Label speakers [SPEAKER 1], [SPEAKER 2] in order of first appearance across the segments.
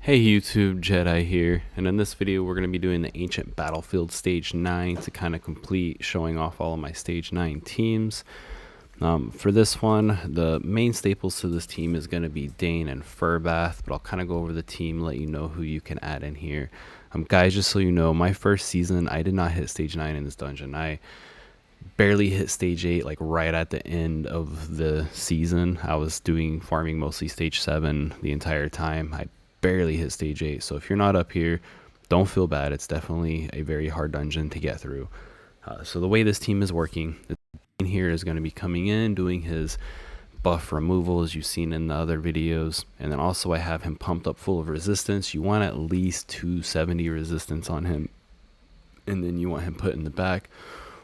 [SPEAKER 1] Hey YouTube, Jedi here, and in this video we're going to be doing the Ancient Battlefield Stage 9 to kind of complete showing off all of my Stage 9 teams. For this one, the main staples to this team is going to be Dane and Furbath, but I'll kind of go over the team, let you know who you can add in here. Guys, just so you know, my first season, I did not hit Stage 9 in this dungeon. I barely hit Stage 8, like right at the end of the season. I was doing farming mostly Stage 7 the entire time. I barely hit Stage 8, so if you're not up here, don't feel bad. It's definitely a very hard dungeon to get through. So the way this team is working, the team here is going to be coming in, doing his buff removal as you've seen in the other videos, and then also I have him pumped up full of resistance. You want at least 270 resistance on him, and then you want him put in the back,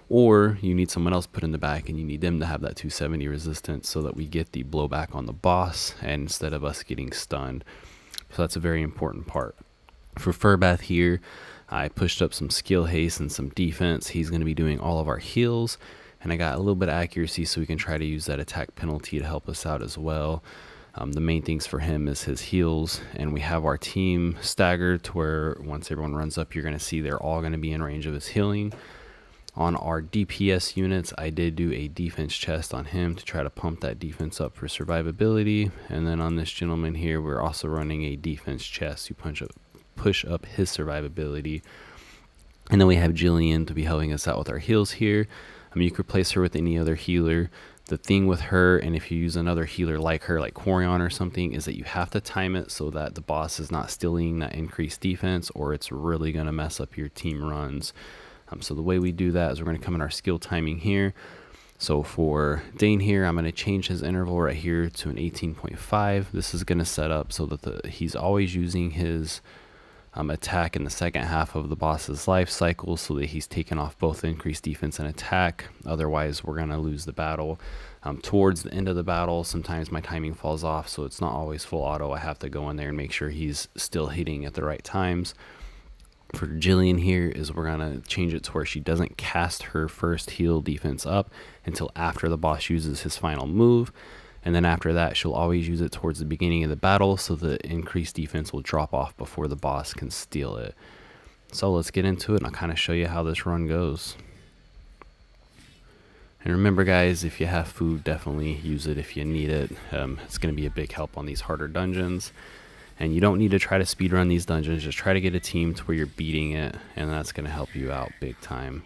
[SPEAKER 1] or you need someone else put in the back and you need them to have that 270 resistance so that we get the blowback on the boss and instead of us getting stunned. So that's a very important part. For Furbath here, I pushed up some skill haste and some defense. He's going to be doing all of our heals, and I got a little bit of accuracy so we can try to use that attack penalty to help us out as well. The main things for him is his heals, and we have our team staggered to where once everyone runs up, you're going to see they're all going to be in range of his healing. On our DPS units, I did do a defense chest on him to try to pump that defense up for survivability. And then on this gentleman here, we're also running a defense chest to push up his survivability. And then we have Jillian to be helping us out with our heals here. You could replace her with any other healer. The thing with her, and if you use another healer like her, like Corion or something, is that you have to time it so that the boss is not stealing that increased defense, or it's really going to mess up your team runs. So the way we do that is we're going to come in our skill timing here. So for Dane here, I'm going to change his interval right here to an 18.5. This is going to set up so that he's always using his attack in the second half of the boss's life cycle, so that he's taken off both increased defense and attack. Otherwise, we're going to lose the battle. Towards the end of the battle, sometimes my timing falls off, so it's not always full auto. I have to go in there and make sure he's still hitting at the right times. For Jillian here is we're going to change it to where she doesn't cast her first heal defense up until after the boss uses his final move. And then after that, she'll always use it towards the beginning of the battle so the increased defense will drop off before the boss can steal it. So let's get into it and I'll kind of show you how this run goes. And remember guys, if you have food, definitely use it if you need it. It's going to be a big help on these harder dungeons. And you don't need to try to speedrun these dungeons. Just try to get a team to where you're beating it, and that's going to help you out big time.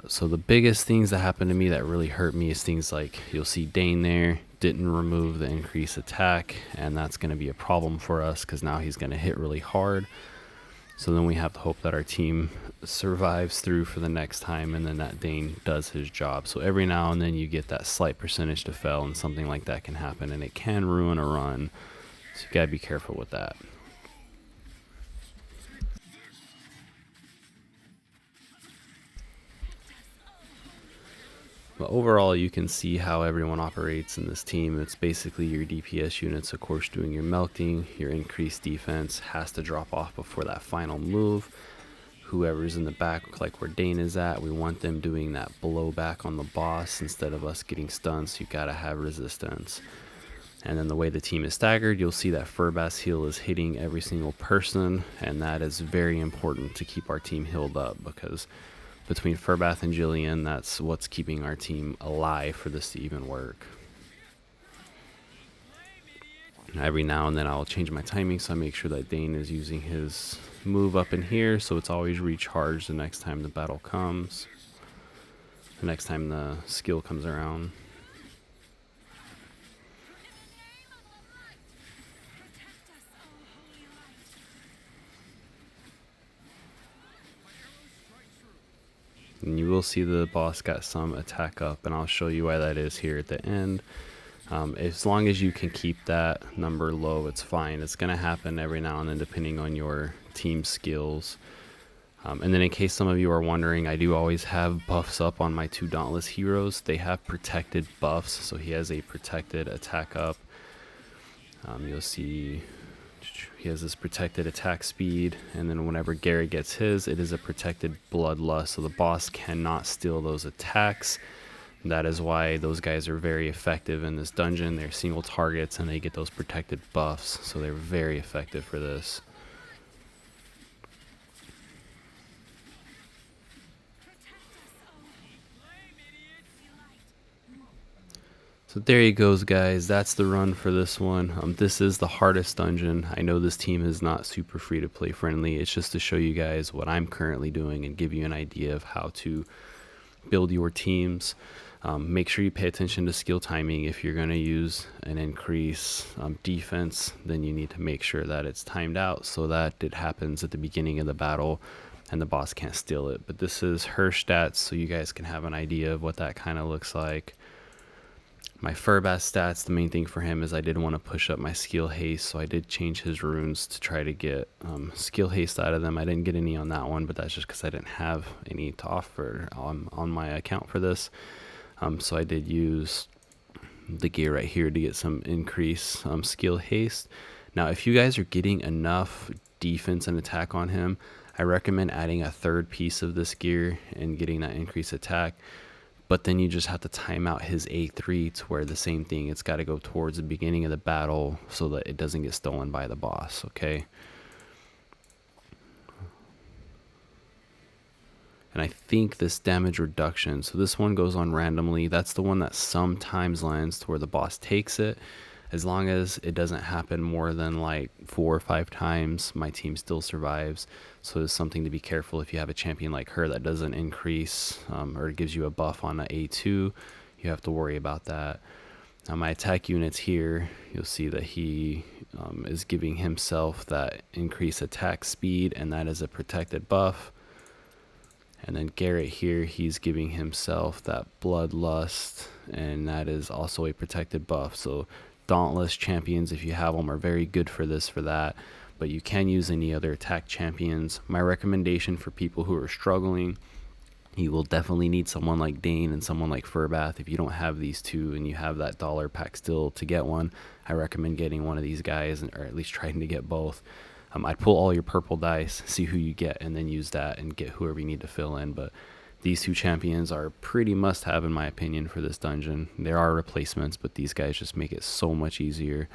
[SPEAKER 1] So the biggest things that happened to me that really hurt me is things like, you'll see Dane there didn't remove the increased attack, and that's going to be a problem for us because now he's going to hit really hard. So then we have to hope that our team survives through for the next time, and then that Dane does his job. So every now and then you get that slight percentage to fail, and something like that can happen, and it can ruin a run. So you gotta be careful with that. But overall, you can see how everyone operates in this team. It's basically your DPS units, of course, doing your melting. Your increased defense has to drop off before that final move. Whoever's in the back, like where Dane is at, we want them doing that blowback on the boss instead of us getting stunned, so you gotta have resistance. And then the way the team is staggered, you'll see that Furbath's heal is hitting every single person, and that is very important to keep our team healed up, because between Furbath and Jillian, that's what's keeping our team alive for this to even work. Every now and then I'll change my timing, so I make sure that Dane is using his move up in here, so it's always recharged the next time the battle comes, the next time the skill comes around. And you will see the boss got some attack up, and I'll show you why that is here at the end. As long as you can keep that number low, it's fine. It's going to happen every now and then depending on your team skills. And then in case some of you are wondering, I do always have buffs up on my two Dauntless heroes. They have protected buffs, so he has a protected attack up. You'll see he has this protected attack speed, and then whenever Gary gets his, it is a protected bloodlust, so the boss cannot steal those attacks. That is why those guys are very effective in this dungeon. They're single targets and they get those protected buffs, so they're very effective for this. So there you goes, guys. That's the run for this one. This is the hardest dungeon. I know this team is not super free to play friendly. It's just to show you guys what I'm currently doing and give you an idea of how to build your teams. Make sure you pay attention to skill timing. If you're going to use an increase defense, then you need to make sure that it's timed out so that it happens at the beginning of the battle and the boss can't steal it. But this is her stats, so you guys can have an idea of what that kind of looks like. My Furbath stats, the main thing for him is I did want to push up my skill haste, so I did change his runes to try to get skill haste out of them. I didn't get any on that one, but that's just because I didn't have any to offer on my account for this. So I did use the gear right here to get some increase skill haste. Now, if you guys are getting enough defense and attack on him, I recommend adding a third piece of this gear and getting that increased attack. But then you just have to time out his A3 to where the same thing, it's got to go towards the beginning of the battle so that it doesn't get stolen by the boss, okay? And I think this damage reduction, so this one goes on randomly. That's the one that sometimes lands to where the boss takes it. As long as it doesn't happen more than like 4 or 5 times, my team still survives. So it's something to be careful if you have a champion like her that doesn't increase or it gives you a buff on an A2. You have to worry about that. Now my attack units here, you'll see that he is giving himself that increased attack speed, and that is a protected buff. And then Garrett here, he's giving himself that bloodlust, and that is also a protected buff. So Dauntless champions, if you have them, are very good for this, for that. But you can use any other attack champions. My recommendation for people who are struggling, you will definitely need someone like Dane and someone like Furbath. If you don't have these two and you have that dollar pack still to get one, I recommend getting one of these guys, or at least trying to get both. I'd pull all your purple dice, see who you get, and then use that and get whoever you need to fill in. But these two champions are pretty must-have in my opinion for this dungeon. There are replacements, but these guys just make it so much easier.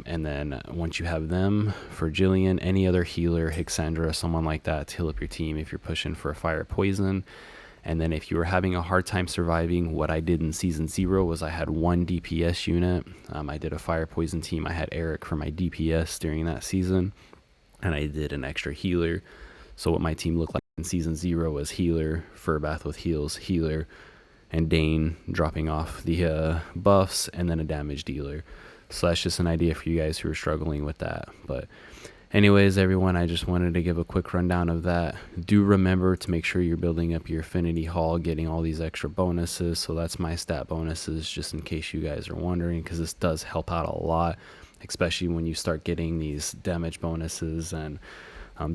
[SPEAKER 1] And then once you have them, for Jillian, any other healer, Hixandra, someone like that to heal up your team if you're pushing for a fire poison. And then if you were having a hard time surviving, what I did in Season 0 was I had one DPS unit. I did a fire poison team. I had Eric for my DPS during that season. And I did an extra healer. So what my team looked like in Season 0 was healer, Furbath with heals, healer, and Dane dropping off the buffs, and then a damage dealer. So that's just an idea for you guys who are struggling with that. But anyways, everyone, I just wanted to give a quick rundown of that. Do remember to make sure you're building up your affinity hall, getting all these extra bonuses. So that's my stat bonuses, just in case you guys are wondering, because this does help out a lot, especially when you start getting these damage bonuses and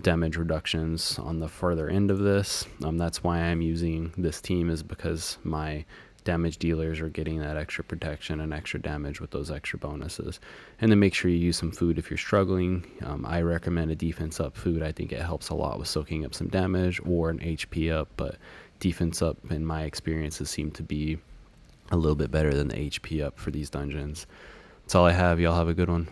[SPEAKER 1] damage reductions on the further end of this. That's why I'm using this team, is because my damage dealers are getting that extra protection and extra damage with those extra bonuses. And then make sure you use some food if you're struggling. I recommend a defense up food. I think it helps a lot with soaking up some damage, or an HP up, but defense up in my experiences seem to be a little bit better than the HP up for these dungeons. That's all I have. Y'all have a good one.